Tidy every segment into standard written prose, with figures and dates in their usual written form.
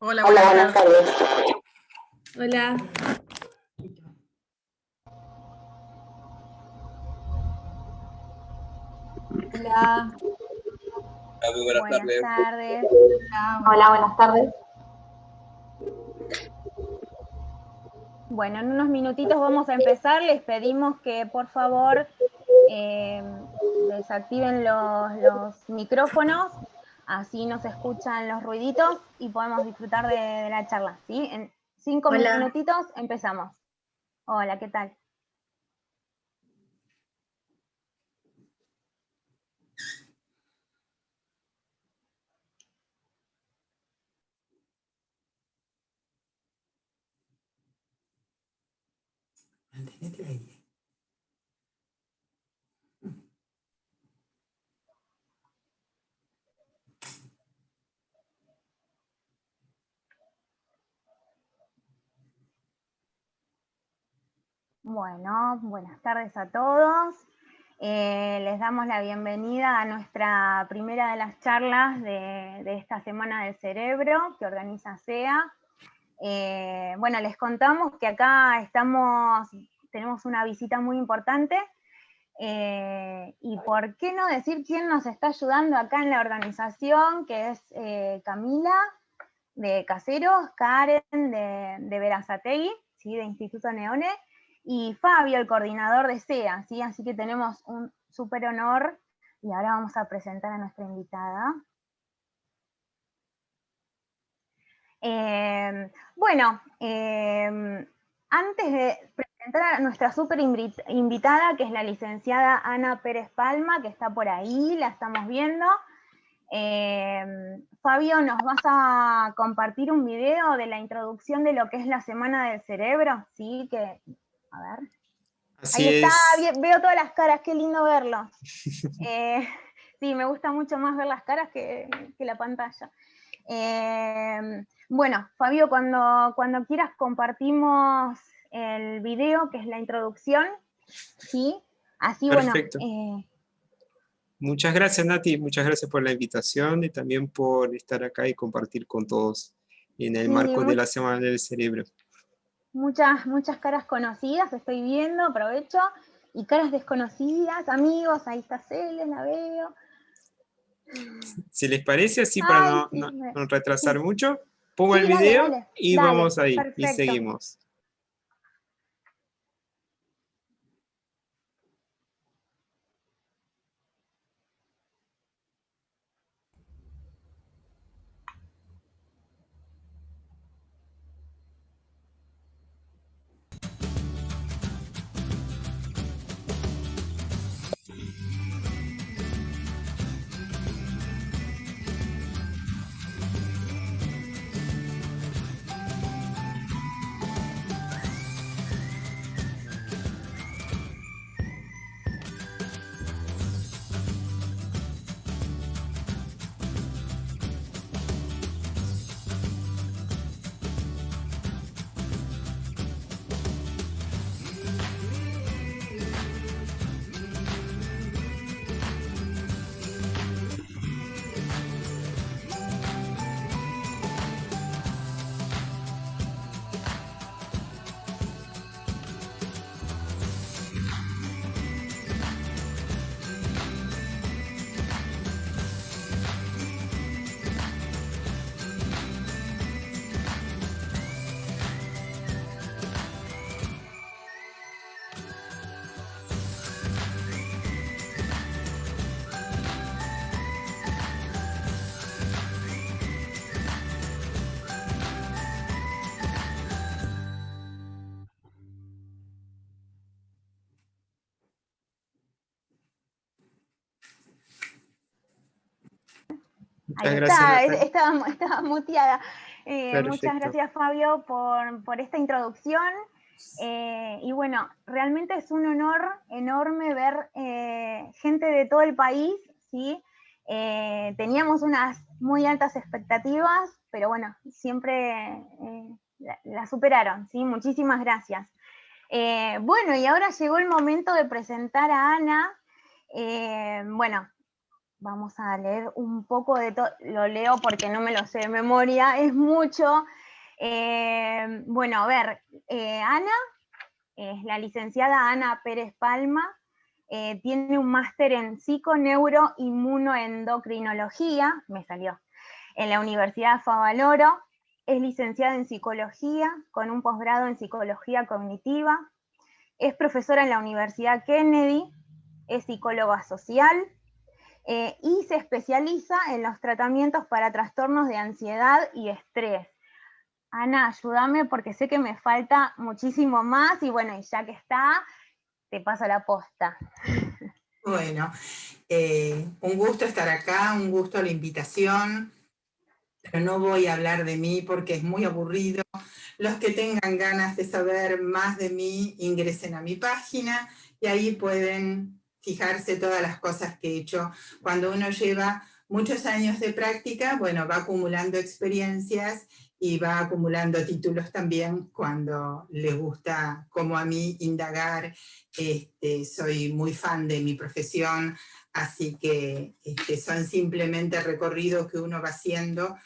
Hola, Hola, buenas buenas tardes. tardes. Hola. Hola. Muy buenas Buenas tardes. tardes. Hola, buenas tardes. Bueno, en unos minutitos vamos a empezar. Les pedimos que por favor desactiven los micrófonos, así no se escuchan los ruiditos y podemos disfrutar de la charla, ¿sí? En 5 Hola. minutitos empezamos. Hola, ¿qué tal? Mantenete ahí. Bueno, buenas tardes a todos. Les damos la bienvenida a nuestra primera de las charlas de esta Semana del Cerebro que organiza SEA. Bueno, les contamos que acá tenemos una visita muy importante, y por qué no decir quién nos está ayudando acá en la organización, que es Camila de Caseros, Karen de Berazategui, ¿sí? De Instituto Neone, y Fabio, el coordinador de SEA, ¿sí? Así que tenemos un súper honor, y ahora vamos a presentar a nuestra invitada. Antes de presentar a nuestra súper invitada, que es la licenciada Ana Pérez Palma, que está por ahí, la estamos viendo. Fabio, nos vas a compartir un video de la introducción de lo que es la Semana del Cerebro, ¿sí? A ver. Así ahí está, es. veo todas las caras, qué lindo verlos. Sí, me gusta mucho más ver las caras que la pantalla. Bueno, Fabio, cuando quieras compartimos el video, que es la introducción, ¿sí? Así, Perfecto. Bueno. Muchas gracias, Nati. Muchas gracias por la invitación y también por estar acá y compartir con todos en el marco de la Semana del Cerebro. Muchas caras conocidas estoy viendo, aprovecho, y caras desconocidas, amigos, ahí está Celes, la veo. Si les parece, así para no retrasar mucho, pongo el video y vamos ahí, perfecto. y seguimos. Ahí Gracias, está, estaba muteada. Muchas Perfecto. gracias, Fabio, por esta introducción. Y bueno, realmente es un honor enorme ver gente de todo el país, ¿sí? Teníamos unas muy altas expectativas, pero bueno, siempre la superaron, ¿sí? Muchísimas gracias. Bueno, y ahora llegó el momento de presentar a Ana. Bueno, vamos a leer un poco de todo, lo leo porque no me lo sé de memoria, es mucho. Bueno, a ver, Ana, es la licenciada Ana Pérez Palma, tiene un máster en psiconeuroinmunoendocrinología, me salió, en la Universidad Favaloro, es licenciada en psicología, con un posgrado en psicología cognitiva, es profesora en la Universidad Kennedy, es psicóloga social, y se especializa en los tratamientos para trastornos de ansiedad y estrés. Ana, ayúdame porque sé que me falta muchísimo más, y bueno, y ya que está, te paso la posta. Bueno, un gusto estar acá, un gusto la invitación, pero no voy a hablar de mí porque es muy aburrido. Los que tengan ganas de saber más de mí, ingresen a mi página y ahí pueden fijarse todas las cosas que he hecho. Cuando uno lleva muchos años de práctica, bueno, va acumulando experiencias y va acumulando títulos también cuando le gusta, como a mí, indagar. Soy muy fan de mi profesión, así que son simplemente recorridos que uno va haciendo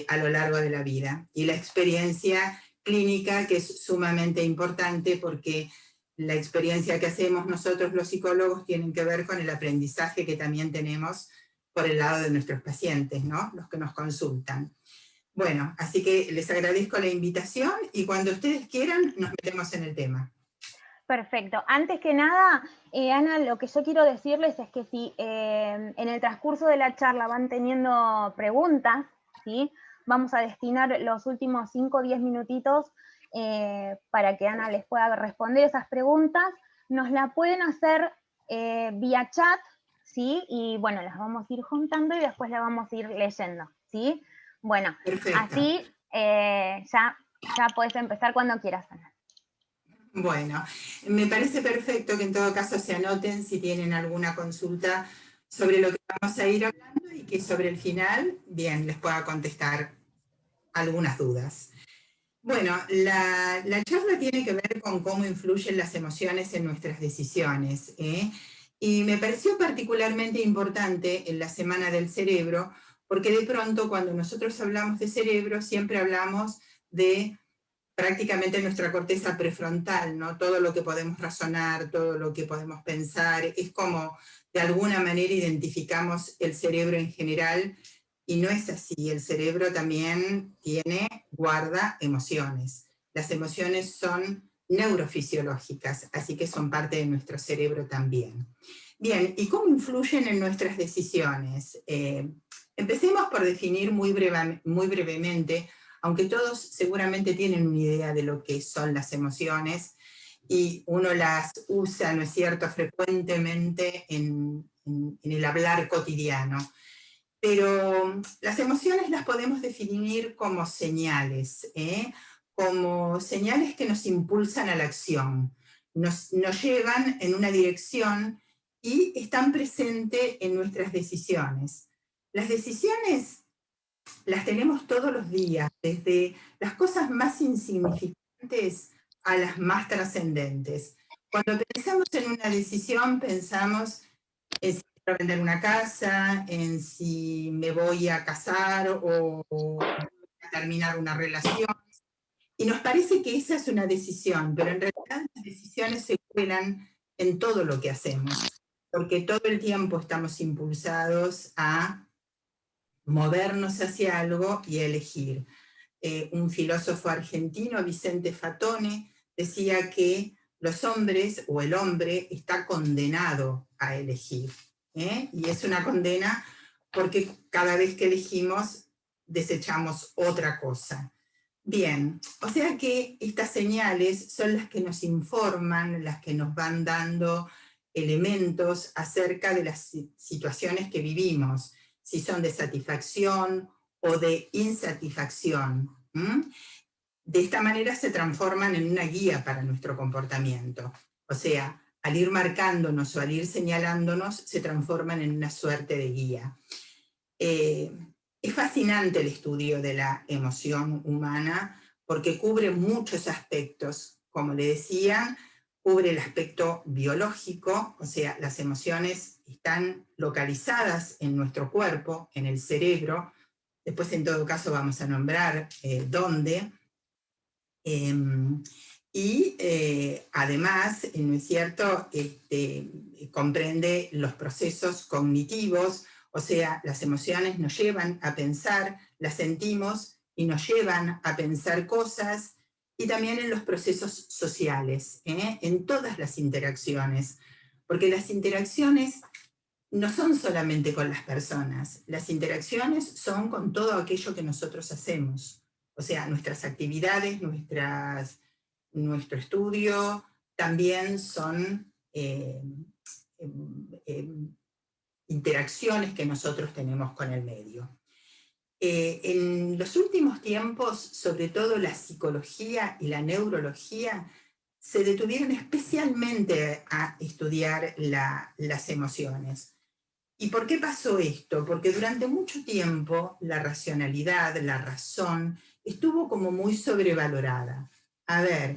a lo largo de la vida. Y la experiencia clínica, que es sumamente importante porque la experiencia que hacemos nosotros los psicólogos tiene que ver con el aprendizaje que también tenemos por el lado de nuestros pacientes, ¿no? Los que nos consultan. Bueno, así que les agradezco la invitación y cuando ustedes quieran nos metemos en el tema. Perfecto. Antes que nada, Ana, lo que yo quiero decirles es que si en el transcurso de la charla van teniendo preguntas, ¿sí? Vamos a destinar los últimos 5 o 10 minutitos para que Ana les pueda responder esas preguntas. Nos la pueden hacer vía chat, ¿sí? Y bueno, las vamos a ir juntando y después las vamos a ir leyendo, ¿sí? Bueno, perfecto. Así ya puedes empezar cuando quieras, Ana. Bueno, me parece perfecto que en todo caso se anoten si tienen alguna consulta sobre lo que vamos a ir hablando y que sobre el final, bien, les pueda contestar algunas dudas. Bueno, la charla tiene que ver con cómo influyen las emociones en nuestras decisiones, y me pareció particularmente importante en la Semana del Cerebro, porque de pronto cuando nosotros hablamos de cerebro siempre hablamos de prácticamente nuestra corteza prefrontal, ¿no? Todo lo que podemos razonar, todo lo que podemos pensar, es como de alguna manera identificamos el cerebro en general, y no es así. El cerebro también guarda emociones. Las emociones son neurofisiológicas, así que son parte de nuestro cerebro también. Bien, ¿y cómo influyen en nuestras decisiones? Empecemos por definir muy brevemente, aunque todos seguramente tienen una idea de lo que son las emociones, y uno las usa, ¿no es cierto?, frecuentemente en el hablar cotidiano. Pero las emociones las podemos definir como señales, como señales que nos impulsan a la acción, nos llevan en una dirección y están presentes en nuestras decisiones. Las decisiones las tenemos todos los días, desde las cosas más insignificantes a las más trascendentes. Cuando pensamos en una decisión, pensamos en si quiero vender una casa, en si me voy a casar o a terminar una relación. Y nos parece que esa es una decisión, pero en realidad las decisiones se cuelan en todo lo que hacemos, porque todo el tiempo estamos impulsados a movernos hacia algo y elegir. Un filósofo argentino, Vicente Fatone, decía que los hombres o el hombre está condenado a elegir. Y es una condena porque cada vez que elegimos desechamos otra cosa. Bien, o sea que estas señales son las que nos informan, las que nos van dando elementos acerca de las situaciones que vivimos, si son de satisfacción o de insatisfacción. De esta manera se transforman en una guía para nuestro comportamiento. O sea, al ir marcándonos o al ir señalándonos, se transforman en una suerte de guía. Es fascinante el estudio de la emoción humana porque cubre muchos aspectos. Como le decía, cubre el aspecto biológico, o sea, las emociones están localizadas en nuestro cuerpo, en el cerebro. Después, en todo caso, vamos a nombrar dónde. Además, ¿no es cierto?, comprende los procesos cognitivos, o sea, las emociones nos llevan a pensar, las sentimos y nos llevan a pensar cosas, y también en los procesos sociales, en todas las interacciones, porque las interacciones no son solamente con las personas, las interacciones son con todo aquello que nosotros hacemos, o sea, nuestras actividades, nuestro estudio, también son interacciones que nosotros tenemos con el medio. En los últimos tiempos, sobre todo la psicología y la neurología, se detuvieron especialmente a estudiar las emociones. ¿Y por qué pasó esto? Porque durante mucho tiempo la racionalidad, la razón, estuvo como muy sobrevalorada. A ver,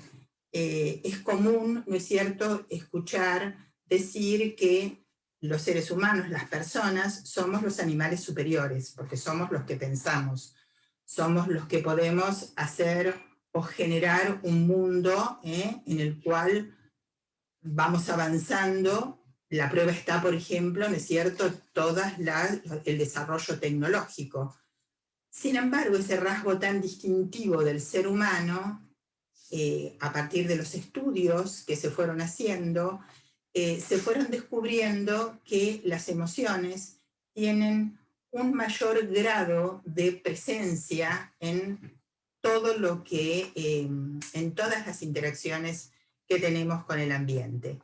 es común, ¿no es cierto?, escuchar decir que los seres humanos, las personas, somos los animales superiores, porque somos los que pensamos, somos los que podemos hacer o generar un mundo en el cual vamos avanzando. La prueba está, por ejemplo, ¿no es cierto?, el desarrollo tecnológico. Sin embargo, ese rasgo tan distintivo del ser humano, a partir de los estudios que se fueron haciendo, se fueron descubriendo que las emociones tienen un mayor grado de presencia en todo lo que, en todas las interacciones que tenemos con el ambiente.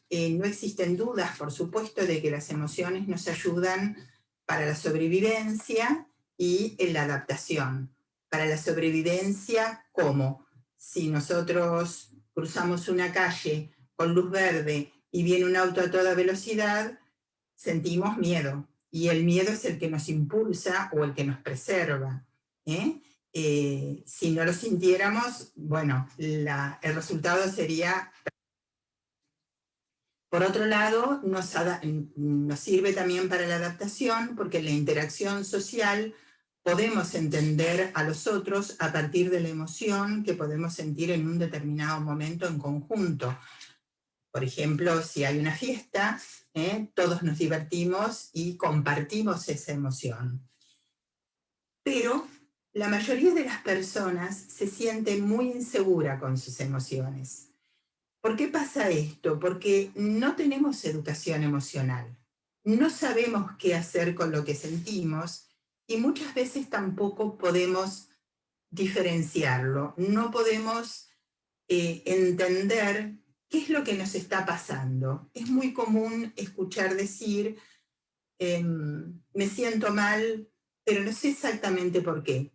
No existen dudas, por supuesto, de que las emociones nos ayudan para la sobrevivencia y en la adaptación. Para la sobrevivencia, ¿cómo? Si nosotros cruzamos una calle con luz verde y viene un auto a toda velocidad, sentimos miedo. Y el miedo es el que nos impulsa o el que nos preserva. Si no lo sintiéramos, bueno, el resultado sería... Por otro lado, nos sirve también para la adaptación, porque en la interacción social podemos entender a los otros a partir de la emoción que podemos sentir en un determinado momento en conjunto. Por ejemplo, si hay una fiesta, todos nos divertimos y compartimos esa emoción. Pero la mayoría de las personas se siente muy insegura con sus emociones. ¿Por qué pasa esto? Porque no tenemos educación emocional. No sabemos qué hacer con lo que sentimos y muchas veces tampoco podemos diferenciarlo. No podemos entender qué es lo que nos está pasando. Es muy común escuchar decir, me siento mal, pero no sé exactamente por qué.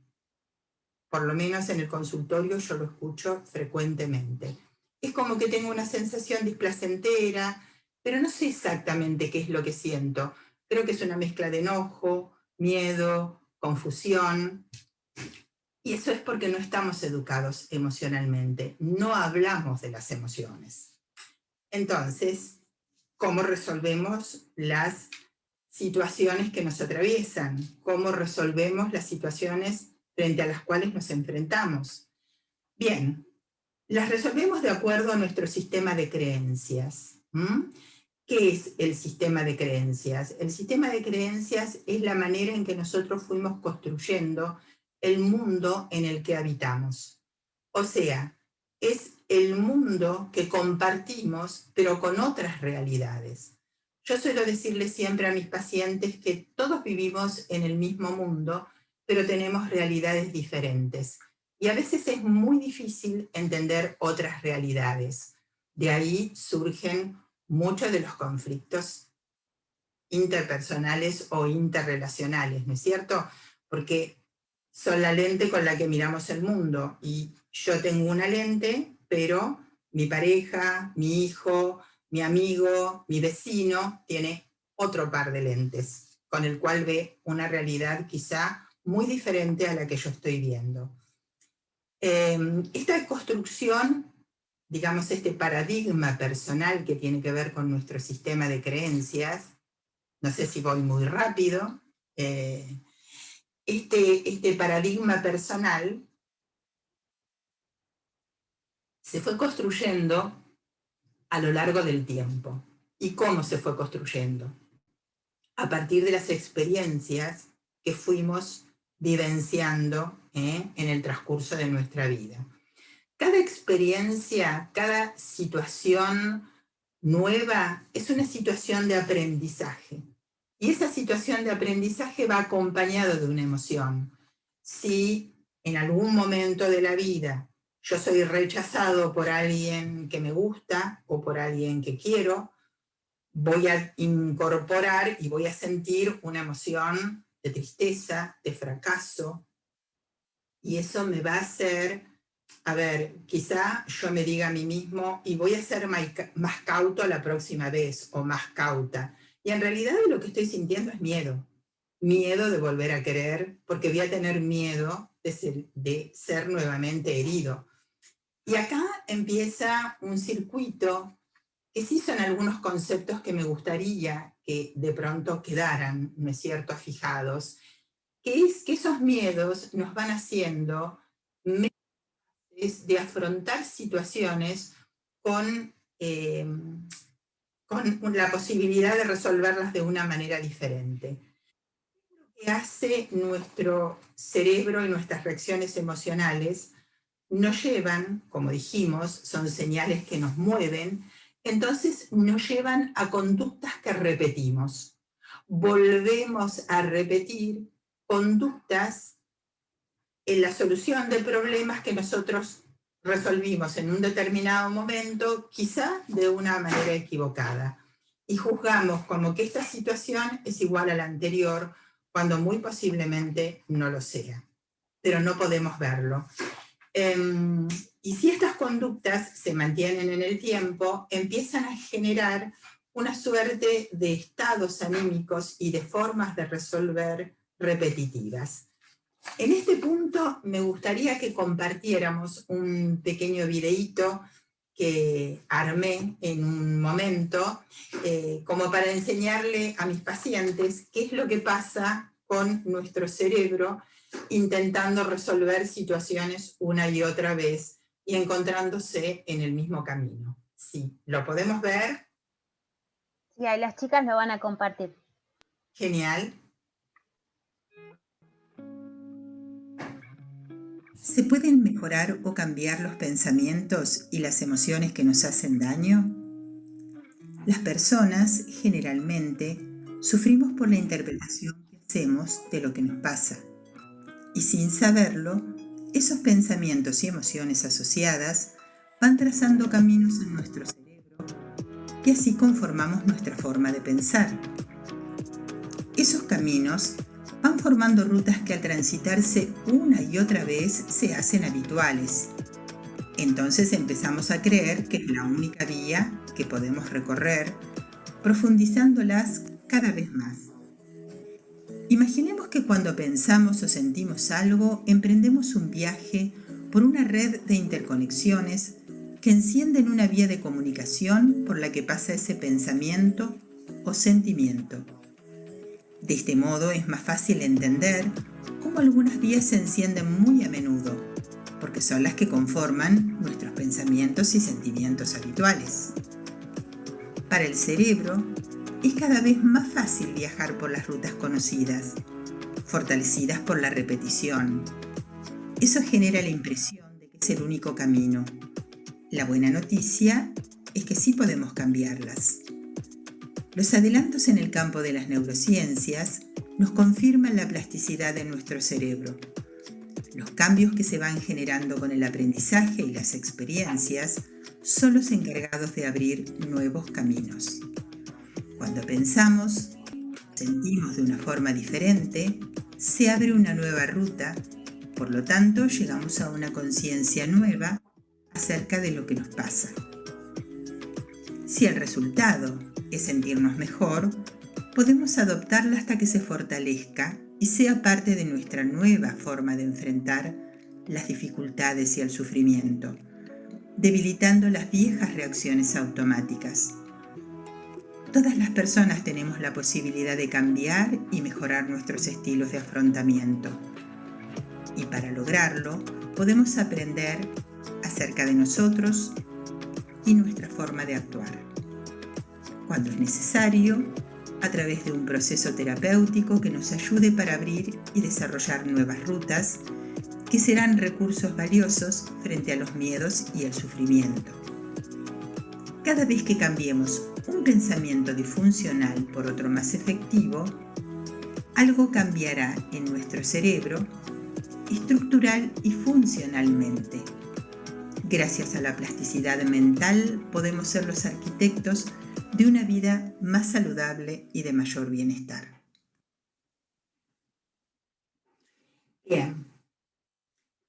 Por lo menos en el consultorio yo lo escucho frecuentemente. Es como que tengo una sensación displacentera, pero no sé exactamente qué es lo que siento. Creo que es una mezcla de enojo, miedo, confusión. Y eso es porque no estamos educados emocionalmente. No hablamos de las emociones. Entonces, ¿cómo resolvemos las situaciones que nos atraviesan? ¿Cómo resolvemos las situaciones frente a las cuales nos enfrentamos? Bien, las resolvemos de acuerdo a nuestro sistema de creencias. ¿Qué es el sistema de creencias? El sistema de creencias es la manera en que nosotros fuimos construyendo el mundo en el que habitamos. O sea, es el mundo que compartimos, pero con otras realidades. Yo suelo decirle siempre a mis pacientes que todos vivimos en el mismo mundo, pero tenemos realidades diferentes. Y a veces es muy difícil entender otras realidades. De ahí surgen muchos de los conflictos interpersonales o interrelacionales, ¿no es cierto? Porque son la lente con la que miramos el mundo. Y yo tengo una lente, pero mi pareja, mi hijo, mi amigo, mi vecino tiene otro par de lentes, con el cual ve una realidad quizá muy diferente a la que yo estoy viendo. Esta construcción digamos, este paradigma personal que tiene que ver con nuestro sistema de creencias. No sé si voy muy rápido. Este paradigma personal se fue construyendo a lo largo del tiempo. ¿Y cómo se fue construyendo? A partir de las experiencias que fuimos vivenciando en el transcurso de nuestra vida. Cada experiencia, cada situación nueva es una situación de aprendizaje. Y esa situación de aprendizaje va acompañado de una emoción. Si en algún momento de la vida yo soy rechazado por alguien que me gusta o por alguien que quiero, voy a incorporar y voy a sentir una emoción de tristeza, de fracaso, y eso me va a hacer, quizá yo me diga a mí mismo, y voy a ser más cauto la próxima vez, o más cauta. Y en realidad lo que estoy sintiendo es miedo. Miedo de volver a querer, porque voy a tener miedo de ser nuevamente herido. Y acá empieza un circuito que sí son algunos conceptos que me gustaría que de pronto quedaran, ¿no es cierto?, fijados, que es que esos miedos nos van haciendo de afrontar situaciones con la posibilidad de resolverlas de una manera diferente. Lo que hace nuestro cerebro y nuestras reacciones emocionales nos llevan, como dijimos, son señales que nos mueven, entonces nos llevan a conductas que repetimos. Volvemos a repetir conductas en la solución de problemas que nosotros resolvimos en un determinado momento, quizá de una manera equivocada. Y juzgamos como que esta situación es igual a la anterior, cuando muy posiblemente no lo sea. Pero no podemos verlo. Y si estas conductas se mantienen en el tiempo, empiezan a generar una suerte de estados anímicos y de formas de resolver repetitivas. En este punto me gustaría que compartiéramos un pequeño videíto que armé en un momento, como para enseñarle a mis pacientes qué es lo que pasa con nuestro cerebro intentando resolver situaciones una y otra vez y encontrándose en el mismo camino. Sí, ¿lo podemos ver? Sí, ahí las chicas lo van a compartir. Genial. ¿Se pueden mejorar o cambiar los pensamientos y las emociones que nos hacen daño? Las personas, generalmente, sufrimos por la interpretación que hacemos de lo que nos pasa. Y sin saberlo, esos pensamientos y emociones asociadas van trazando caminos en nuestro cerebro y así conformamos nuestra forma de pensar. Esos caminos van formando rutas que al transitarse una y otra vez se hacen habituales. Entonces empezamos a creer que es la única vía que podemos recorrer, profundizándolas cada vez más. Imaginemos que cuando pensamos o sentimos algo, emprendemos un viaje por una red de interconexiones que encienden una vía de comunicación por la que pasa ese pensamiento o sentimiento. De este modo es más fácil entender cómo algunas vías se encienden muy a menudo, porque son las que conforman nuestros pensamientos y sentimientos habituales. Para el cerebro, es cada vez más fácil viajar por las rutas conocidas, fortalecidas por la repetición. Eso genera la impresión de que es el único camino. La buena noticia es que sí podemos cambiarlas. Los adelantos en el campo de las neurociencias nos confirman la plasticidad de nuestro cerebro. Los cambios que se van generando con el aprendizaje y las experiencias son los encargados de abrir nuevos caminos. Cuando pensamos, sentimos de una forma diferente, se abre una nueva ruta, por lo tanto llegamos a una conciencia nueva acerca de lo que nos pasa. Si el resultado es sentirnos mejor, podemos adoptarla hasta que se fortalezca y sea parte de nuestra nueva forma de enfrentar las dificultades y el sufrimiento. debilitando las viejas reacciones automáticas. Todas las personas tenemos la posibilidad de cambiar y mejorar nuestros estilos de afrontamiento. Y para lograrlo, podemos aprender acerca de nosotros y nuestra forma de actuar. Cuando es necesario, a través de un proceso terapéutico que nos ayude para abrir y desarrollar nuevas rutas, que serán recursos valiosos frente a los miedos y el sufrimiento. Cada vez que cambiemos un pensamiento disfuncional por otro más efectivo, algo cambiará en nuestro cerebro estructural y funcionalmente. Gracias a la plasticidad mental podemos ser los arquitectos de una vida más saludable y de mayor bienestar. Bien.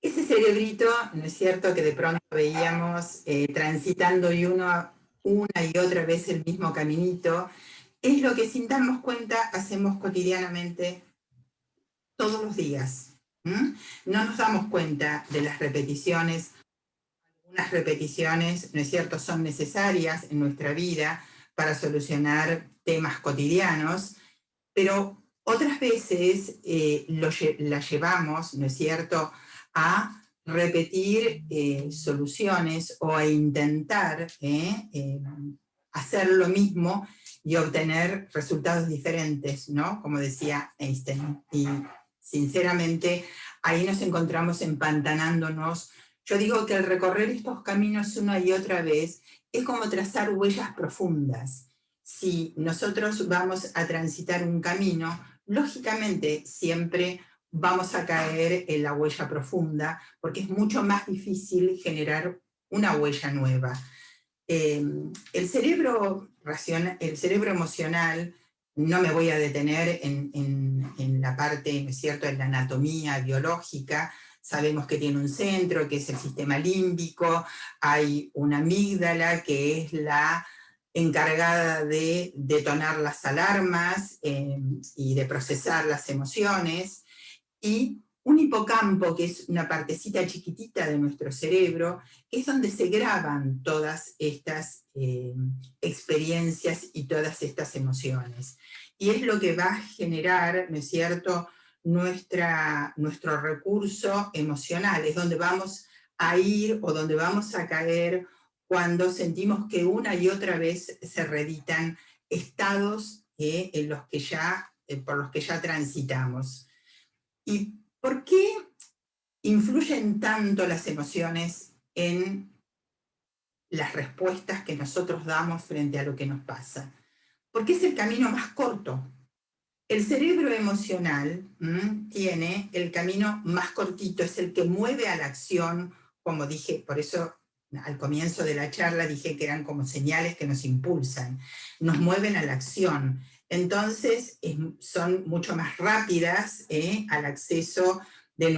Ese cerebrito, ¿no es cierto?, que de pronto veíamos transitando una y otra vez el mismo caminito, es lo que sin darnos cuenta hacemos cotidianamente todos los días. No nos damos cuenta de las repeticiones. Algunas repeticiones, ¿no es cierto?, son necesarias en nuestra vida para solucionar temas cotidianos, pero otras veces la llevamos, ¿no es cierto?, a repetir soluciones o a intentar hacer lo mismo y obtener resultados diferentes, ¿no? Como decía Einstein. Y sinceramente ahí nos encontramos empantanándonos. Yo digo que el recorrer estos caminos una y otra vez es como trazar huellas profundas. Si nosotros vamos a transitar un camino, lógicamente siempre vamos a caer en la huella profunda, porque es mucho más difícil generar una huella nueva. El cerebro emocional, no me voy a detener en la parte, ¿no es cierto?, en la anatomía biológica. Sabemos que tiene un centro, que es el sistema límbico, hay una amígdala, que es la encargada de detonar las alarmas y de procesar las emociones, y un hipocampo, que es una partecita chiquitita de nuestro cerebro, que es donde se graban todas estas experiencias y todas estas emociones. Y es lo que va a generar, ¿no es cierto?, nuestro recurso emocional, es donde vamos a ir o donde vamos a caer cuando sentimos que una y otra vez se reeditan estados por los que ya transitamos. ¿Y por qué influyen tanto las emociones en las respuestas que nosotros damos frente a lo que nos pasa? Porque es el camino más corto. El cerebro emocional tiene el camino más cortito, es el que mueve a la acción, como dije, por eso al comienzo de la charla dije que eran como señales que nos impulsan, nos mueven a la acción. Entonces son mucho más rápidas al acceso de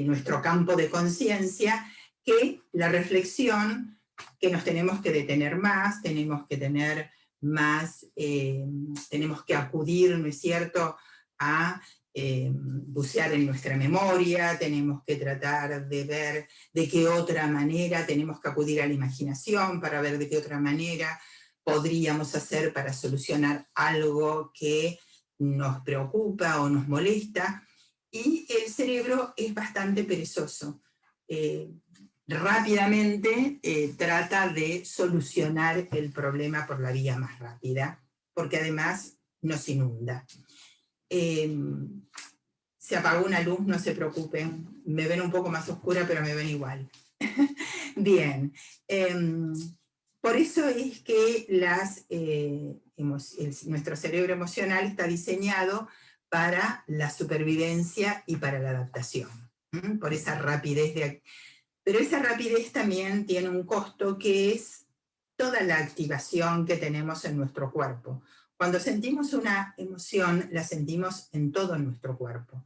nuestro campo de conciencia que la reflexión, que nos tenemos que detener más, tenemos que tener más, tenemos que acudir, ¿no es cierto?, a bucear en nuestra memoria, tenemos que tratar de ver de qué otra manera, tenemos que acudir a la imaginación para ver de qué otra manera podríamos hacer para solucionar algo que nos preocupa o nos molesta, y el cerebro es bastante perezoso. Rápidamente trata de solucionar el problema por la vía más rápida, porque además nos inunda. Se apagó una luz, no se preocupen, me ven un poco más oscura, pero me ven igual. Bien. Por eso es que nuestro cerebro emocional está diseñado para la supervivencia y para la adaptación, por esa rapidez pero esa rapidez también tiene un costo, que es toda la activación que tenemos en nuestro cuerpo. Cuando sentimos una emoción, la sentimos en todo nuestro cuerpo.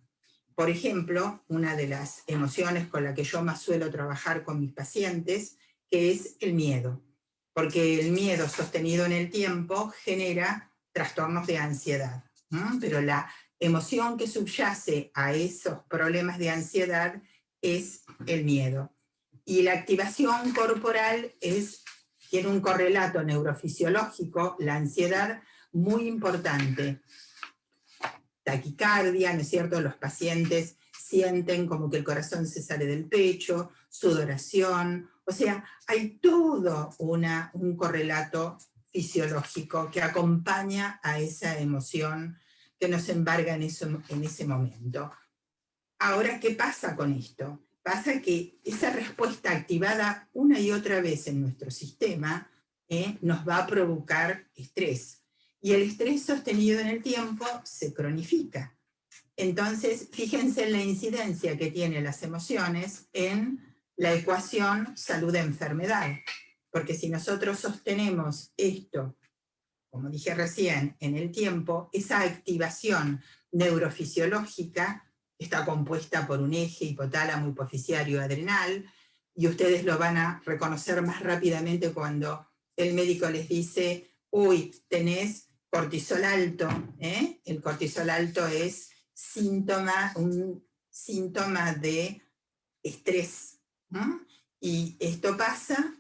Por ejemplo, una de las emociones con la que yo más suelo trabajar con mis pacientes, que es el miedo. Porque el miedo sostenido en el tiempo genera trastornos de ansiedad. Pero la emoción que subyace a esos problemas de ansiedad es el miedo. Y la activación corporal tiene un correlato neurofisiológico, la ansiedad, muy importante. Taquicardia, ¿no es cierto? Los pacientes sienten como que el corazón se sale del pecho, sudoración, o sea, hay todo un correlato fisiológico que acompaña a esa emoción que nos embarga en ese momento. Ahora, ¿qué pasa con esto? Pasa que esa respuesta activada una y otra vez en nuestro sistema nos va a provocar estrés. Y el estrés sostenido en el tiempo se cronifica. Entonces, fíjense en la incidencia que tienen las emociones en la ecuación salud-enfermedad. Porque si nosotros sostenemos esto, como dije recién, en el tiempo, esa activación neurofisiológica está compuesta por un eje hipotálamo, hipoficiario, adrenal, y ustedes lo van a reconocer más rápidamente cuando el médico les dice, uy, tenés cortisol alto, ¿eh? El cortisol alto es un síntoma de estrés, ¿no? Y esto pasa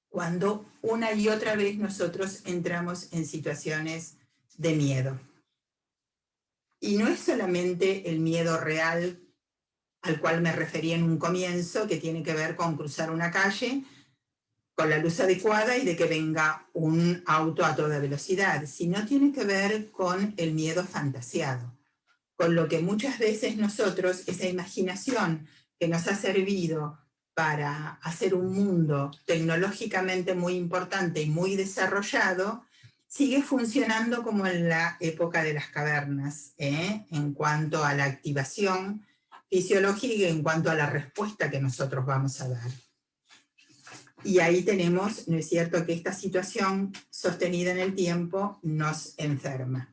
cuando una y otra vez nosotros entramos en situaciones de miedo. Y no es solamente el miedo real al cual me referí en un comienzo, que tiene que ver con cruzar una calle con la luz adecuada y de que venga un auto a toda velocidad, sino tiene que ver con el miedo fantasiado, con lo que muchas veces nosotros, esa imaginación que nos ha servido para hacer un mundo tecnológicamente muy importante y muy desarrollado, sigue funcionando como en la época de las cavernas, en cuanto a la activación fisiológica y en cuanto a la respuesta que nosotros vamos a dar. Y ahí tenemos, ¿no es cierto?, que esta situación sostenida en el tiempo nos enferma.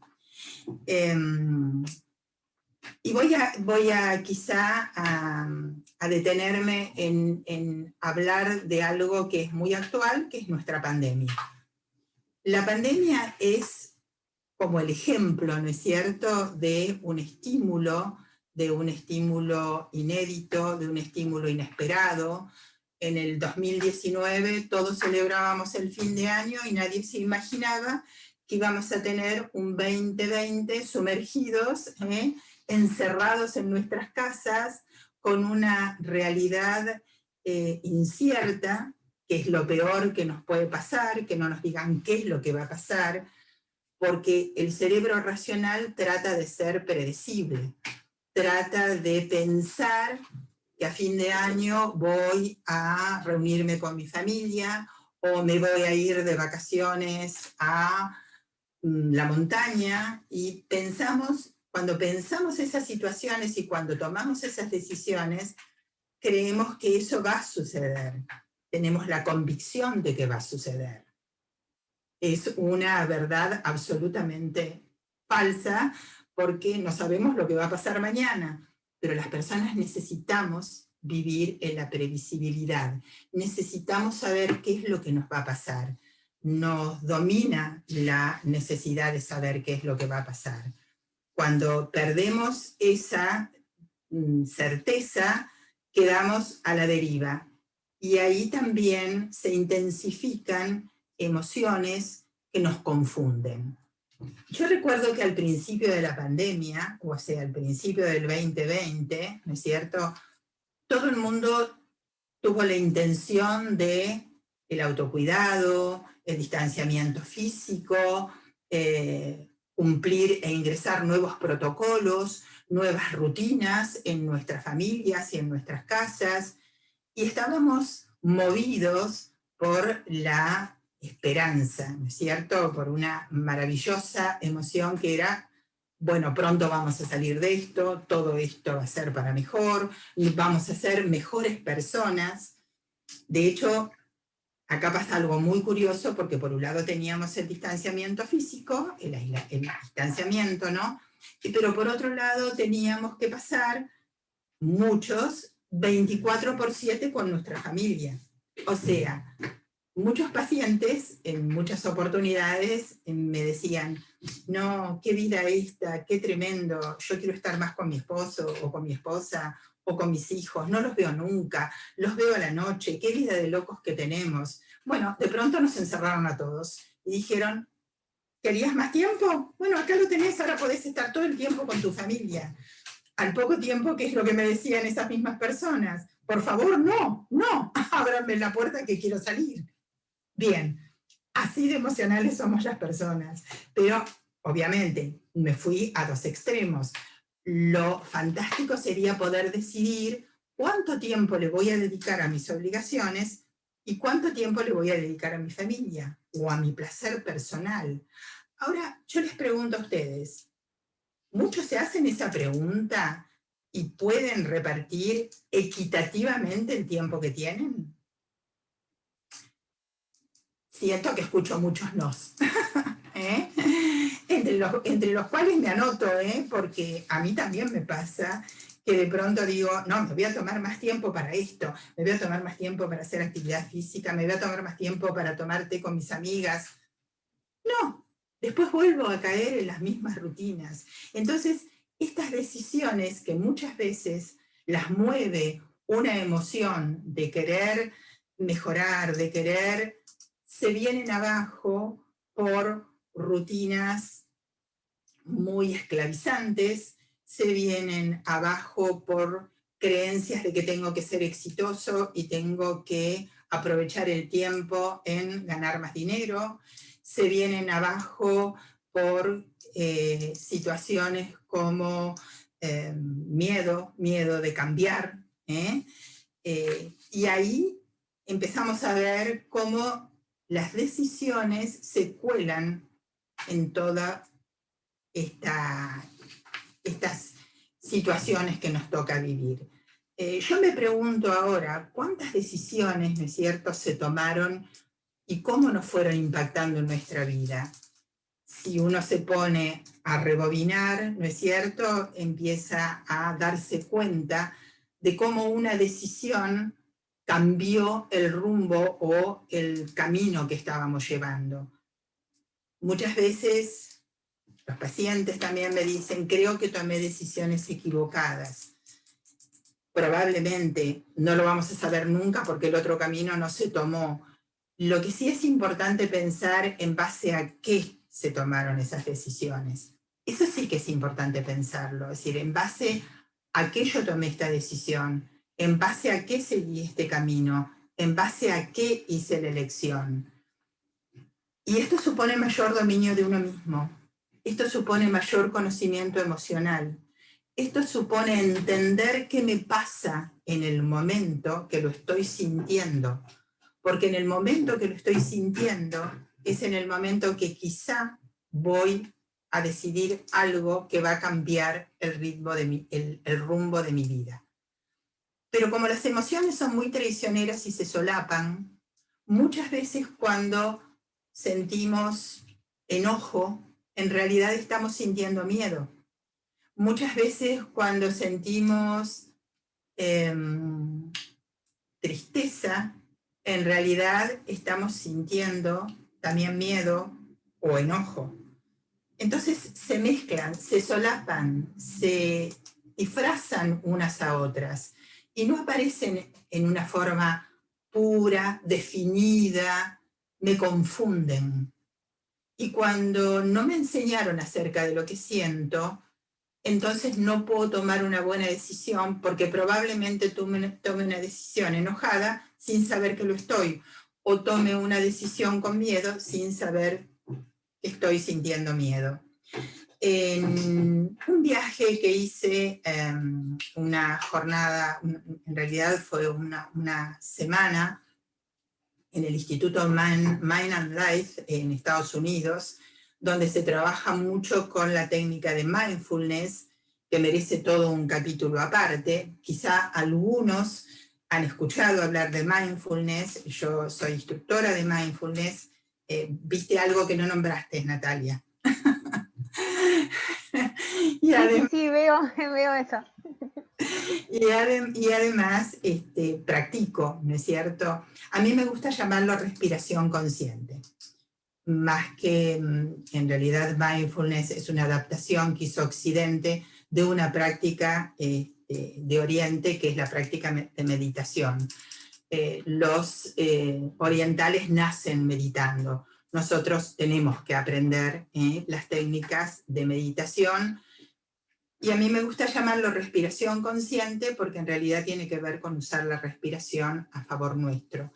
Y voy a quizá a detenerme en hablar de algo que es muy actual, que es nuestra pandemia. La pandemia es como el ejemplo, ¿no es cierto?, de un estímulo inédito, de un estímulo inesperado. En el 2019 todos celebrábamos el fin de año y nadie se imaginaba que íbamos a tener un 2020 sumergidos, encerrados en nuestras casas, con una realidad incierta, que es lo peor que nos puede pasar, que no nos digan qué es lo que va a pasar, porque el cerebro racional trata de ser predecible, trata de pensar que a fin de año voy a reunirme con mi familia, o me voy a ir de vacaciones a la montaña, y cuando pensamos esas situaciones y cuando tomamos esas decisiones, creemos que eso va a suceder. Tenemos la convicción de que va a suceder. Es una verdad absolutamente falsa, porque no sabemos lo que va a pasar mañana, pero las personas necesitamos vivir en la previsibilidad, necesitamos saber qué es lo que nos va a pasar. Nos domina la necesidad de saber qué es lo que va a pasar. Cuando perdemos esa certeza, quedamos a la deriva. Y ahí también se intensifican emociones que nos confunden. Yo recuerdo que al principio de la pandemia, o sea, al principio del 2020, ¿no es cierto?, todo el mundo tuvo la intención de el autocuidado, el distanciamiento físico, cumplir e ingresar nuevos protocolos, nuevas rutinas en nuestras familias y en nuestras casas, y estábamos movidos por la esperanza, ¿no es cierto?, por una maravillosa emoción que era, bueno, pronto vamos a salir de esto, todo esto va a ser para mejor, vamos a ser mejores personas. De hecho, acá pasa algo muy curioso, porque por un lado teníamos el distanciamiento físico, el distanciamiento, ¿no?, pero por otro lado teníamos que pasar muchos 24/7 con nuestra familia. O sea, muchos pacientes en muchas oportunidades me decían, no, qué vida esta, qué tremendo, yo quiero estar más con mi esposo o con mi esposa, o con mis hijos, no los veo nunca, los veo a la noche, qué vida de locos que tenemos. Bueno, de pronto nos encerraron a todos y dijeron, ¿querías más tiempo? Bueno, acá lo tenés, ahora podés estar todo el tiempo con tu familia. Al poco tiempo, ¿qué es lo que me decían esas mismas personas? Por favor, no, ábranme la puerta que quiero salir. Bien, así de emocionales somos las personas, pero obviamente me fui a dos extremos. Lo fantástico sería poder decidir cuánto tiempo le voy a dedicar a mis obligaciones y cuánto tiempo le voy a dedicar a mi familia o a mi placer personal. Ahora, yo les pregunto a ustedes, ¿muchos se hacen esa pregunta y pueden repartir equitativamente el tiempo que tienen? Siento que escucho muchos nos. ¿Eh? Entre los cuales me anoto, porque a mí también me pasa que de pronto digo, no, me voy a tomar más tiempo para esto, me voy a tomar más tiempo para hacer actividad física, me voy a tomar más tiempo para tomar té con mis amigas. No, después vuelvo a caer en las mismas rutinas. Entonces, estas decisiones que muchas veces las mueve una emoción de querer mejorar, de querer, se vienen abajo por rutinas muy esclavizantes, se vienen abajo por creencias de que tengo que ser exitoso y tengo que aprovechar el tiempo en ganar más dinero, se vienen abajo por situaciones como miedo de cambiar, y ahí empezamos a ver cómo las decisiones se cuelan en todas estas situaciones que nos toca vivir. Yo me pregunto ahora, ¿cuántas decisiones, ¿no es cierto?, se tomaron y cómo nos fueron impactando en nuestra vida? Si uno se pone a rebobinar, ¿no es cierto?, empieza a darse cuenta de cómo una decisión cambió el rumbo o el camino que estábamos llevando. Muchas veces los pacientes también me dicen, creo que tomé decisiones equivocadas. Probablemente no lo vamos a saber nunca porque el otro camino no se tomó. Lo que sí es importante pensar en base a qué se tomaron esas decisiones. Eso sí que es importante pensarlo, es decir, en base a qué yo tomé esta decisión, en base a qué seguí este camino, en base a qué hice la elección. Y esto supone mayor dominio de uno mismo, esto supone mayor conocimiento emocional, esto supone entender qué me pasa en el momento que lo estoy sintiendo, porque en el momento que lo estoy sintiendo es en el momento que quizá voy a decidir algo que va a cambiar el rumbo de mi vida. Pero como las emociones son muy traicioneras y se solapan, muchas veces cuando sentimos enojo, en realidad estamos sintiendo miedo. Muchas veces cuando sentimos tristeza, en realidad estamos sintiendo también miedo o enojo. Entonces se mezclan, se solapan, se disfrazan unas a otras y no aparecen en una forma pura, definida, me confunden. Y cuando no me enseñaron acerca de lo que siento, entonces no puedo tomar una buena decisión porque probablemente tome una decisión enojada sin saber que lo estoy, o tome una decisión con miedo sin saber que estoy sintiendo miedo. En un viaje que hice, una jornada, en realidad fue una semana, en el Instituto Mind and Life en Estados Unidos, donde se trabaja mucho con la técnica de mindfulness, que merece todo un capítulo aparte. Quizá algunos han escuchado hablar de mindfulness, yo soy instructora de mindfulness. ¿Viste algo que no nombraste, Natalia? Y sí, veo eso. Y además practico, ¿no es cierto? A mí me gusta llamarlo respiración consciente. Más que en realidad mindfulness es una adaptación que hizo Occidente de una práctica de Oriente, que es la práctica de meditación. Los orientales nacen meditando. Nosotros tenemos que aprender las técnicas de meditación, y a mí me gusta llamarlo respiración consciente porque en realidad tiene que ver con usar la respiración a favor nuestro.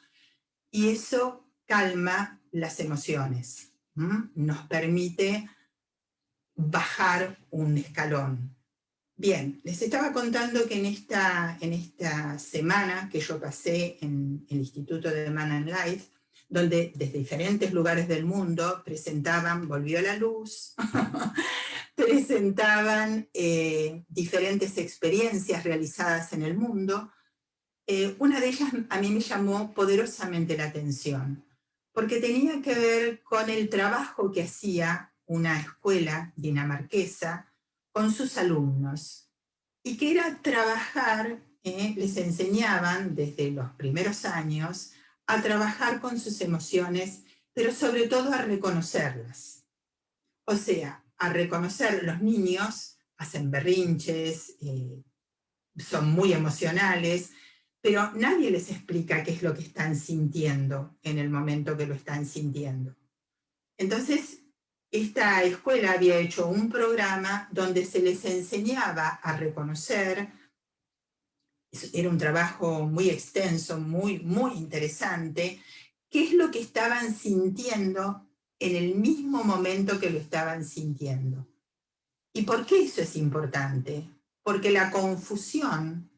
Y eso calma las emociones, nos permite bajar un escalón. Bien, les estaba contando que en esta semana que yo pasé en el Instituto de Man and Life, donde desde diferentes lugares del mundo presentaban, volvió la luz, presentaban diferentes experiencias realizadas en el mundo. Una de ellas a mí me llamó poderosamente la atención, porque tenía que ver con el trabajo que hacía una escuela dinamarquesa con sus alumnos, y que era trabajar, les enseñaban desde los primeros años a trabajar con sus emociones, pero sobre todo a reconocerlas. O sea, a reconocer, los niños hacen berrinches, son muy emocionales, pero nadie les explica qué es lo que están sintiendo en el momento que lo están sintiendo. Entonces, esta escuela había hecho un programa donde se les enseñaba a reconocer, era un trabajo muy extenso, muy interesante, qué es lo que estaban sintiendo en el mismo momento que lo estaban sintiendo. ¿Y por qué eso es importante? Porque la confusión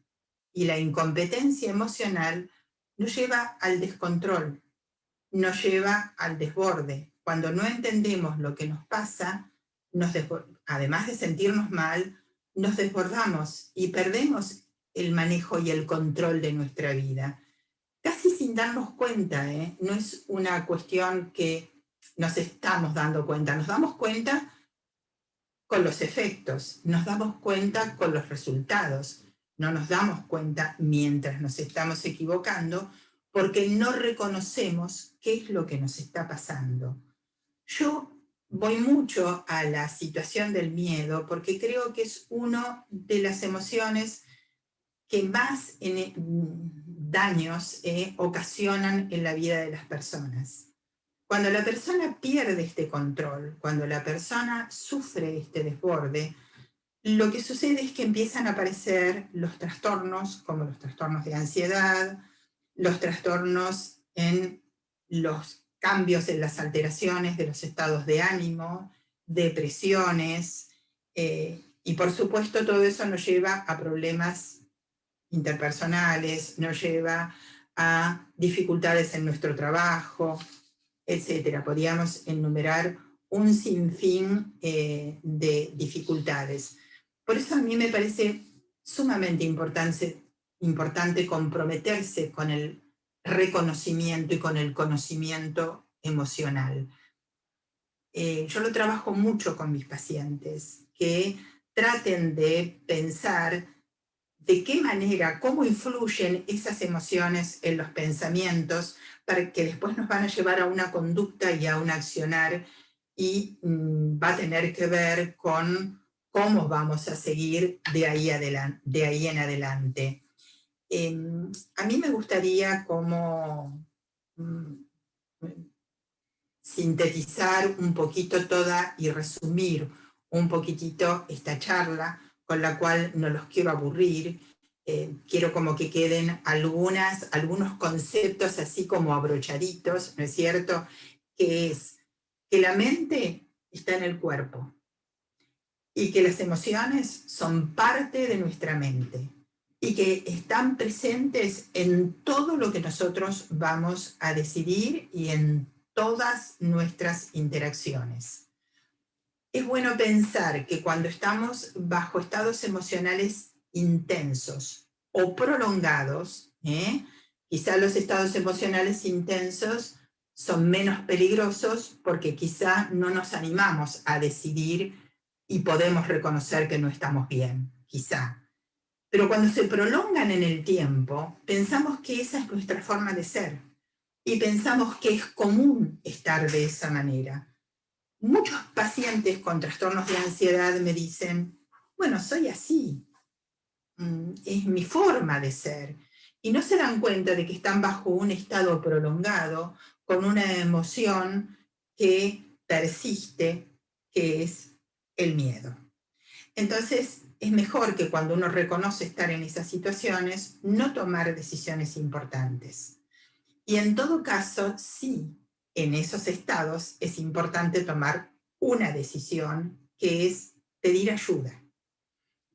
y la incompetencia emocional nos lleva al descontrol, nos lleva al desborde. Cuando no entendemos lo que nos pasa, además de sentirnos mal, nos desbordamos y perdemos el manejo y el control de nuestra vida. Casi sin darnos cuenta, no es una cuestión que nos estamos dando cuenta, nos damos cuenta con los efectos, nos damos cuenta con los resultados, no nos damos cuenta mientras nos estamos equivocando porque no reconocemos qué es lo que nos está pasando. Yo voy mucho a la situación del miedo porque creo que es una de las emociones que más daños ocasionan en la vida de las personas. Cuando la persona pierde este control, cuando la persona sufre este desborde, lo que sucede es que empiezan a aparecer los trastornos, como los trastornos de ansiedad, los trastornos en los cambios en las alteraciones de los estados de ánimo, depresiones, y por supuesto todo eso nos lleva a problemas interpersonales, nos lleva a dificultades en nuestro trabajo, etc. Podríamos enumerar un sinfín de dificultades. Por eso a mí me parece sumamente importante comprometerse con el reconocimiento y con el conocimiento emocional. Yo lo trabajo mucho con mis pacientes, que traten de pensar de qué manera, cómo influyen esas emociones en los pensamientos, para que después nos van a llevar a una conducta y a un accionar, y va a tener que ver con cómo vamos a seguir de ahí en adelante. A mí me gustaría como sintetizar un poquito toda y resumir un poquitito esta charla, con la cual no los quiero aburrir. Quiero como que queden algunos conceptos así como abrochaditos, ¿no es cierto? Que es que la mente está en el cuerpo y que las emociones son parte de nuestra mente y que están presentes en todo lo que nosotros vamos a decidir y en todas nuestras interacciones. Es bueno pensar que cuando estamos bajo estados emocionales intensos o prolongados, quizá los estados emocionales intensos son menos peligrosos porque quizá no nos animamos a decidir y podemos reconocer que no estamos bien, quizá. Pero cuando se prolongan en el tiempo, pensamos que esa es nuestra forma de ser y pensamos que es común estar de esa manera. Muchos pacientes con trastornos de ansiedad me dicen, bueno, soy así, es mi forma de ser. Y no se dan cuenta de que están bajo un estado prolongado, con una emoción que persiste, que es el miedo. Entonces, es mejor que cuando uno reconoce estar en esas situaciones, no tomar decisiones importantes. Y en todo caso, sí, en esos estados es importante tomar una decisión, que es pedir ayuda.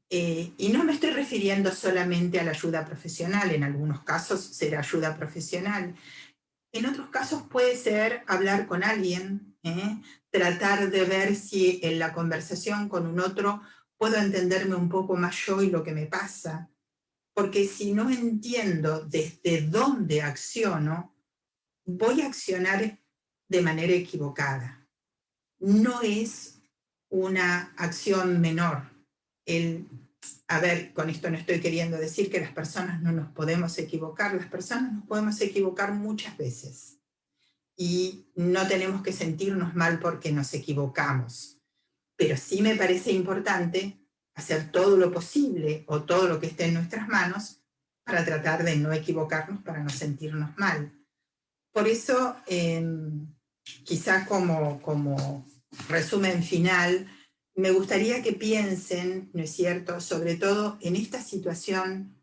Y no me estoy refiriendo solamente a la ayuda profesional, en algunos casos será ayuda profesional, en otros casos puede ser hablar con alguien, tratar de ver si en la conversación con un otro puedo entenderme un poco más yo y lo que me pasa, porque si no entiendo desde dónde acciono, voy a accionar de manera equivocada. No es una acción menor. A ver, con esto no estoy queriendo decir que las personas no nos podemos equivocar, las personas nos podemos equivocar muchas veces y no tenemos que sentirnos mal porque nos equivocamos. Pero sí me parece importante hacer todo lo posible o todo lo que esté en nuestras manos para tratar de no equivocarnos, para no sentirnos mal. Por eso, quizá como resumen final, me gustaría que piensen, ¿no es cierto?, sobre todo en esta situación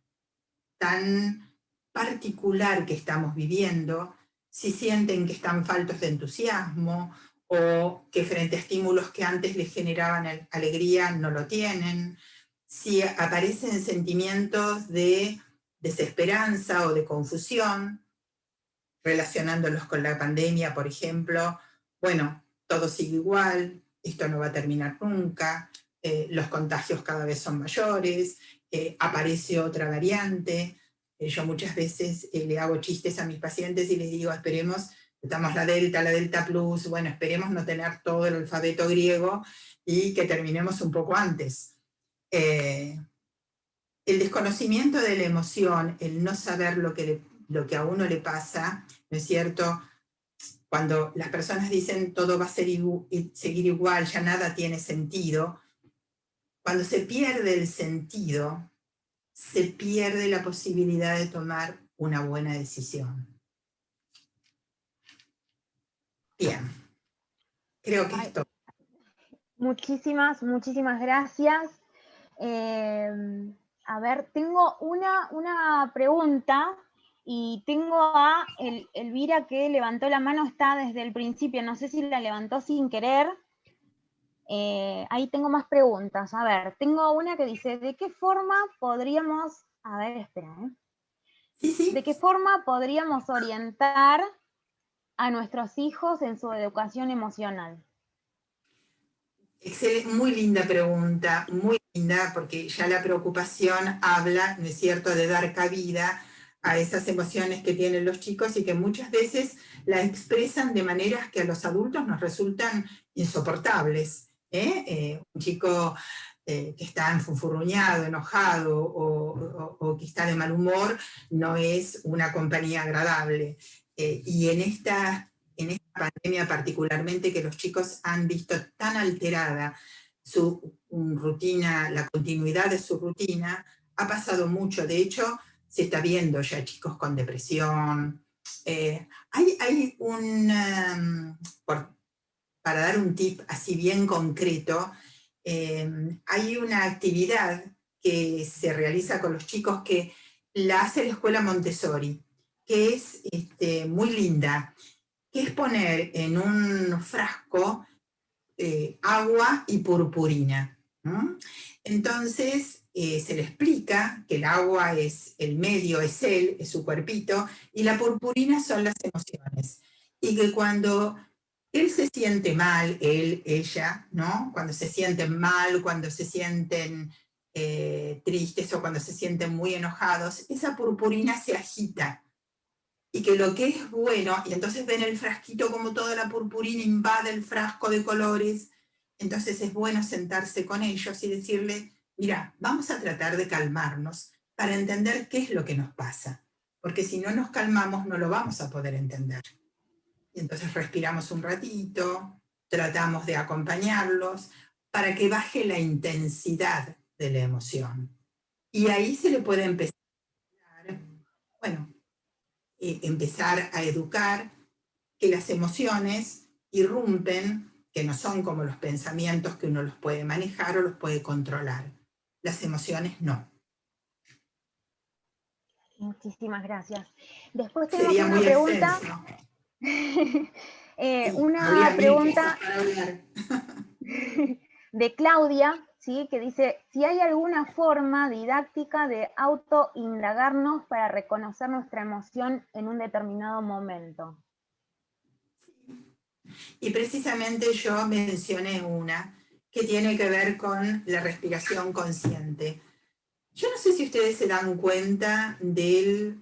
tan particular que estamos viviendo, si sienten que están faltos de entusiasmo o que frente a estímulos que antes les generaban alegría no lo tienen, si aparecen sentimientos de desesperanza o de confusión, relacionándolos con la pandemia, por ejemplo, bueno, todo sigue igual, esto no va a terminar nunca, los contagios cada vez son mayores, aparece otra variante. Yo muchas veces le hago chistes a mis pacientes y les digo, esperemos, estamos la Delta Plus, bueno, esperemos no tener todo el alfabeto griego y que terminemos un poco antes. El desconocimiento de la emoción, el no saber lo que a uno le pasa, ¿no es cierto? Cuando las personas dicen todo va a seguir igual, ya nada tiene sentido, cuando se pierde el sentido, se pierde la posibilidad de tomar una buena decisión. Bien, creo que esto. Muchísimas gracias. A ver, tengo una pregunta y tengo a Elvira que levantó la mano, está desde el principio, no sé si la levantó sin querer. Ahí tengo más preguntas. A ver, tengo una que dice, ¿de qué forma podríamos, a ver, espera, Sí. ¿De qué forma podríamos orientar a nuestros hijos en su educación emocional? Excelente, muy linda pregunta, muy linda, porque ya la preocupación habla, ¿no es cierto?, de dar cabida a esas emociones que tienen los chicos y que muchas veces las expresan de maneras que a los adultos nos resultan insoportables. Un chico que está enfurruñado, enojado o que está de mal humor no es una compañía agradable. Y en esta pandemia particularmente, que los chicos han visto tan alterada su rutina, la continuidad de su rutina, ha pasado mucho. De hecho, se está viendo ya chicos con depresión. Hay para dar un tip así bien concreto, hay una actividad que se realiza con los chicos que la hace la escuela Montessori, que es muy linda, que es poner en un frasco agua y purpurina. Entonces se le explica que el agua es el medio, es él, es su cuerpito, y la purpurina son las emociones. Y que cuando él se siente mal, él, ella, ¿no? Cuando se sienten mal, cuando se sienten tristes o cuando se sienten muy enojados, esa purpurina se agita. Y que lo que es bueno, y entonces ven el frasquito como toda la purpurina invade el frasco de colores, entonces es bueno sentarse con ellos y decirle, mira, vamos a tratar de calmarnos para entender qué es lo que nos pasa, porque si no nos calmamos no lo vamos a poder entender. Y entonces respiramos un ratito, tratamos de acompañarlos para que baje la intensidad de la emoción. Y ahí se le puede empezar, bueno, empezar a educar que las emociones irrumpen, que no son como los pensamientos que uno los puede manejar o los puede controlar. Las emociones no. Muchísimas gracias. Después tenemos Sería una muy pregunta. Una pregunta para hablar. de Claudia, ¿sí? Que dice, si hay alguna forma didáctica de autoindagarnos para reconocer nuestra emoción en un determinado momento. Y precisamente yo mencioné una que tiene que ver con la respiración consciente. Yo no sé si ustedes se dan cuenta del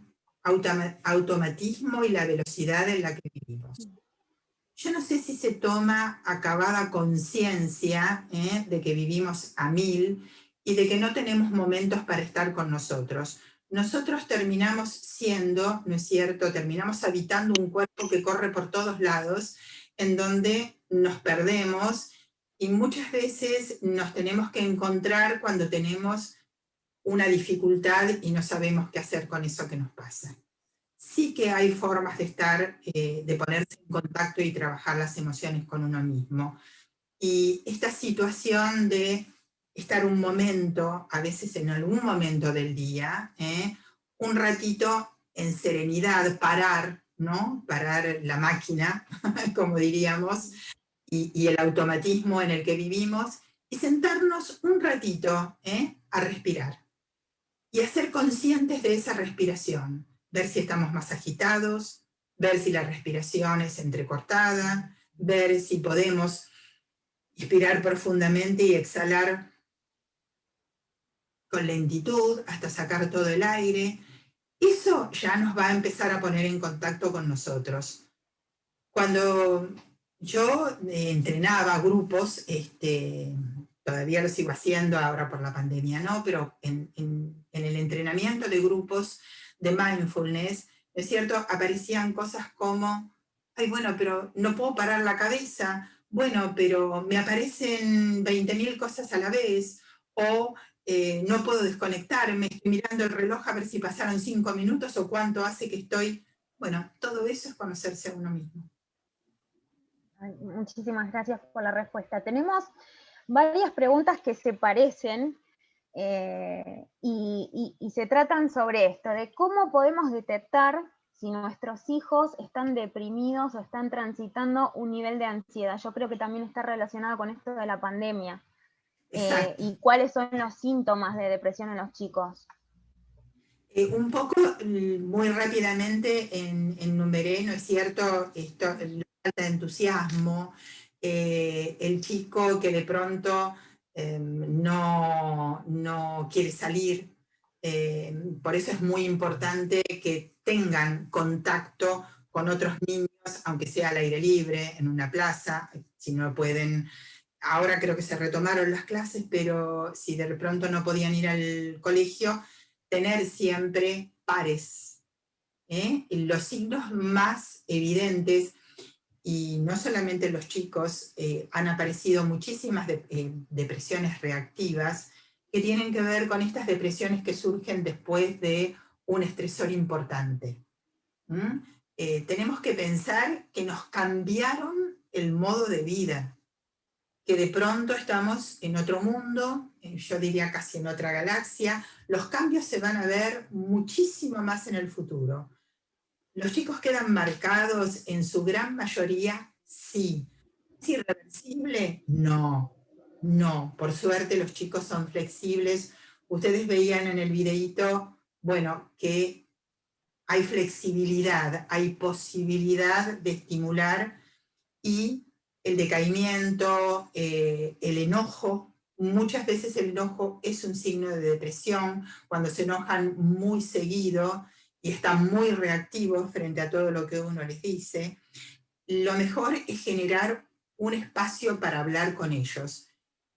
automatismo y la velocidad en la que vivimos. Yo no sé si se toma acabada conciencia de que vivimos a 1000 y de que no tenemos momentos para estar con nosotros. Nosotros terminamos siendo, ¿no es cierto?, terminamos habitando un cuerpo que corre por todos lados, en donde nos perdemos y muchas veces nos tenemos que encontrar cuando tenemos una dificultad y no sabemos qué hacer con eso que nos pasa. Sí que hay formas de estar, de ponerse en contacto y trabajar las emociones con uno mismo. Y esta situación de estar un momento, a veces en algún momento del día, un ratito en serenidad, parar, ¿no? Parar la máquina, como diríamos, y el automatismo en el que vivimos, y sentarnos un ratito a respirar. Y a ser conscientes de esa respiración, ver si estamos más agitados, ver si la respiración es entrecortada, ver si podemos inspirar profundamente y exhalar con lentitud hasta sacar todo el aire. Eso ya nos va a empezar a poner en contacto con nosotros. Cuando yo entrenaba grupos, todavía lo sigo haciendo ahora por la pandemia, ¿no? Pero en el entrenamiento de grupos de mindfulness, ¿es cierto?, aparecían cosas como, ay, bueno, pero no puedo parar la cabeza, bueno, pero me aparecen 20.000 cosas a la vez, o no puedo desconectarme, estoy mirando el reloj a ver si pasaron 5 minutos o cuánto hace que estoy. Bueno, todo eso es conocerse a uno mismo. Muchísimas gracias por la respuesta. Tenemos varias preguntas que se parecen y se tratan sobre esto, de cómo podemos detectar si nuestros hijos están deprimidos o están transitando un nivel de ansiedad. Yo creo que también está relacionado con esto de la pandemia. Y cuáles son los síntomas de depresión en los chicos. Un poco, muy rápidamente, enumeré, ¿no es cierto?, esto, la falta de entusiasmo, el chico que de pronto no quiere salir. Por eso es muy importante que tengan contacto con otros niños, aunque sea al aire libre, en una plaza, si no pueden. Ahora creo que se retomaron las clases, pero si de pronto no podían ir al colegio, tener siempre pares. Los signos más evidentes, y no solamente los chicos, han aparecido muchísimas depresiones reactivas que tienen que ver con estas depresiones que surgen después de un estresor importante. Tenemos que pensar que nos cambiaron el modo de vida, que de pronto estamos en otro mundo, yo diría casi en otra galaxia. Los cambios se van a ver muchísimo más en el futuro. ¿Los chicos quedan marcados en su gran mayoría? Sí. ¿Es irreversible? No, no. Por suerte los chicos son flexibles. Ustedes veían en el videíto, bueno, que hay flexibilidad, hay posibilidad de estimular, y el decaimiento, el enojo. Muchas veces el enojo es un signo de depresión, cuando se enojan muy seguido y están muy reactivos frente a todo lo que uno les dice. Lo mejor es generar un espacio para hablar con ellos.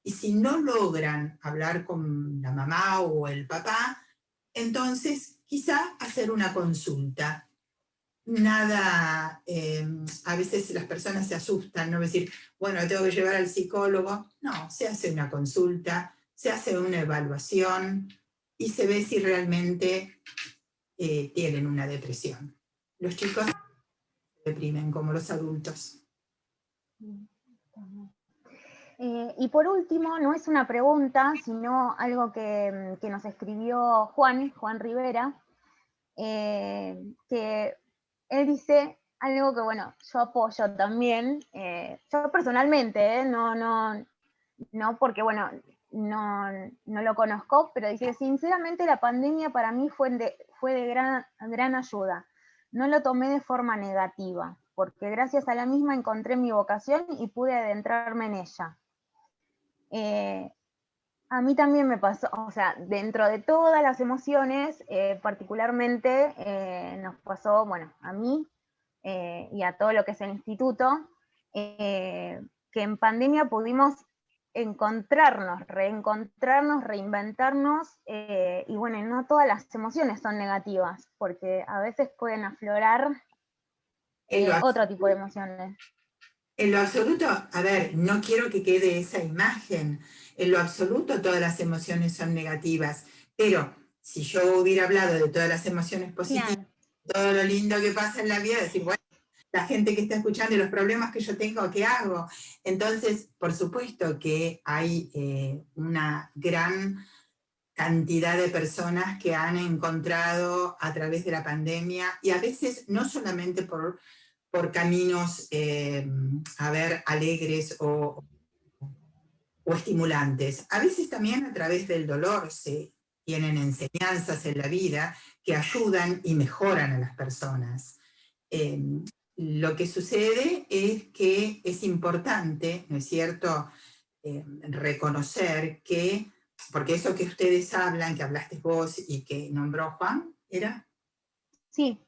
Y si no logran hablar con la mamá o el papá, entonces quizá hacer una consulta. Nada, a veces las personas se asustan, ¿no? Decir, bueno, tengo que llevar al psicólogo. No, se hace una consulta, se hace una evaluación, y se ve si realmente tienen una depresión. Los chicos se deprimen como los adultos. Y por último, no es una pregunta, sino algo que nos escribió Juan Rivera, que él dice algo que, bueno, yo apoyo también, yo personalmente, no porque, bueno, no lo conozco, pero dice, sinceramente la pandemia para mí fue de gran ayuda. No lo tomé de forma negativa, porque gracias a la misma encontré mi vocación y pude adentrarme en ella. A mí también me pasó, o sea, dentro de todas las emociones, particularmente nos pasó, bueno, a mí y a todo lo que es el instituto, que en pandemia pudimos encontrarnos, reencontrarnos, reinventarnos, y bueno, no todas las emociones son negativas, porque a veces pueden aflorar otro tipo de emociones. En lo absoluto, a ver, no quiero que quede esa imagen. En lo absoluto todas las emociones son negativas, pero si yo hubiera hablado de todas las emociones positivas, claro, todo lo lindo que pasa en la vida, decir, bueno, la gente que está escuchando y los problemas que yo tengo, ¿qué hago? Entonces, por supuesto que hay una gran cantidad de personas que han encontrado a través de la pandemia, y a veces no solamente por caminos, alegres o estimulantes. A veces también a través del dolor se tienen enseñanzas en la vida que ayudan y mejoran a las personas. Lo que sucede es que es importante, ¿no es cierto?, reconocer que, porque eso que ustedes hablan, que hablaste vos y que nombró Juan, ¿era? Sí.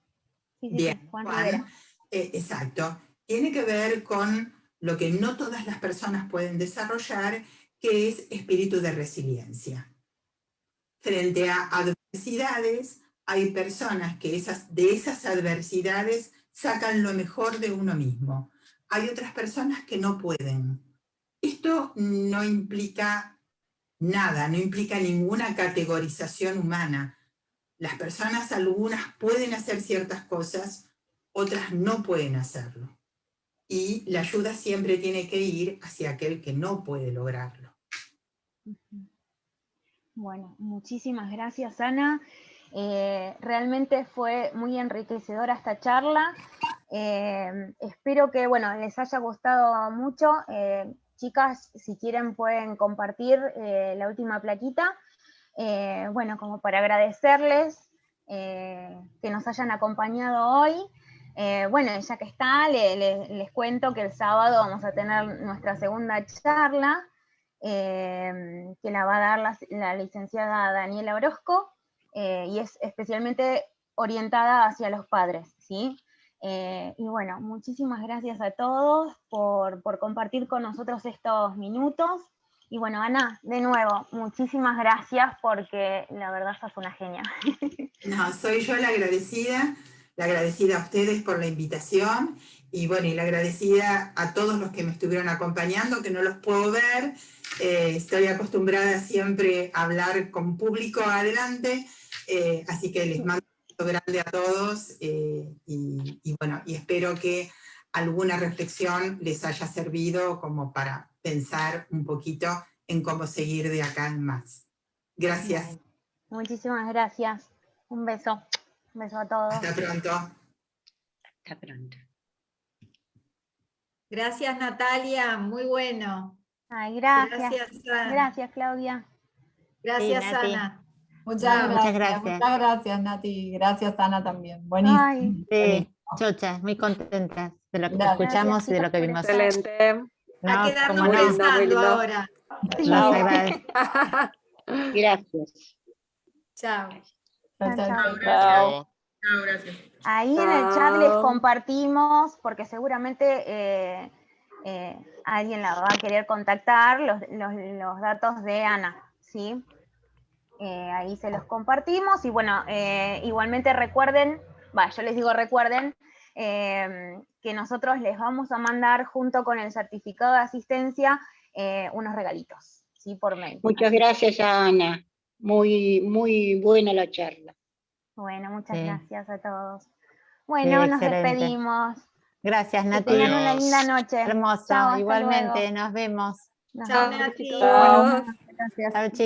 Bien, Juan Rivera. Exacto. Tiene que ver con lo que no todas las personas pueden desarrollar, que es espíritu de resiliencia. Frente a adversidades, hay personas que de esas adversidades sacan lo mejor de uno mismo. Hay otras personas que no pueden. Esto no implica nada, no implica ninguna categorización humana. Las personas, algunas pueden hacer ciertas cosas, otras no pueden hacerlo. Y la ayuda siempre tiene que ir hacia aquel que no puede lograrlo. Bueno, muchísimas gracias, Ana. Realmente fue muy enriquecedora esta charla. Espero que, bueno, les haya gustado mucho. Chicas, si quieren pueden compartir la última plaquita. Bueno, como para agradecerles que nos hayan acompañado hoy. Bueno, ya que está, les cuento que el sábado vamos a tener nuestra segunda charla, que la va a dar la licenciada Daniela Orozco, y es especialmente orientada hacia los padres, ¿sí? Y bueno, muchísimas gracias a todos por compartir con nosotros estos minutos. Y bueno, Ana, de nuevo, muchísimas gracias porque la verdad sos una genia. No, soy yo la agradecida a ustedes por la invitación, y bueno, y la agradecida a todos los que me estuvieron acompañando, que no los puedo ver. Estoy acostumbrada siempre a hablar con público adelante, así que les mando un beso grande a todos, y bueno, y espero que alguna reflexión les haya servido como para pensar un poquito en cómo seguir de acá en más. Gracias. Bien. Muchísimas gracias. Un beso. Un beso a todos. Hasta pronto. Hasta pronto. Gracias, Natalia, muy bueno. Ay, gracias. Gracias, Ana. Gracias, Claudia. Gracias, Sí, Nati. Ana. Muchas gracias. Muchas gracias, Nati. Gracias, Ana, también. Buenísimo. Ay. Sí, chochas, muy contentas de lo que Gracias. escuchamos y de lo que vimos. Excelente. A quedarnos cómo no. pensando ahora. Sí. Nos agradecemos. Gracias. Chao. Chao, chao. Chao. Chao, gracias. Ahí en el chat les compartimos, porque seguramente alguien la va a querer contactar, los datos de Ana, ¿sí? Ahí se los compartimos, y bueno, igualmente recuerden, yo les digo recuerden, que nosotros les vamos a mandar junto con el certificado de asistencia unos regalitos, ¿sí? Por mail. Muchas gracias, Ana. muy buena la charla. Bueno, muchas Sí. gracias a todos. Bueno, nos excelente. despedimos. Gracias, Que Nati. tengan una Adiós. linda noche. Hermoso. Chao, hasta Igualmente, luego. nos vemos. Nos Chao, vemos. Nati. Bueno, gracias. Chao, chicos.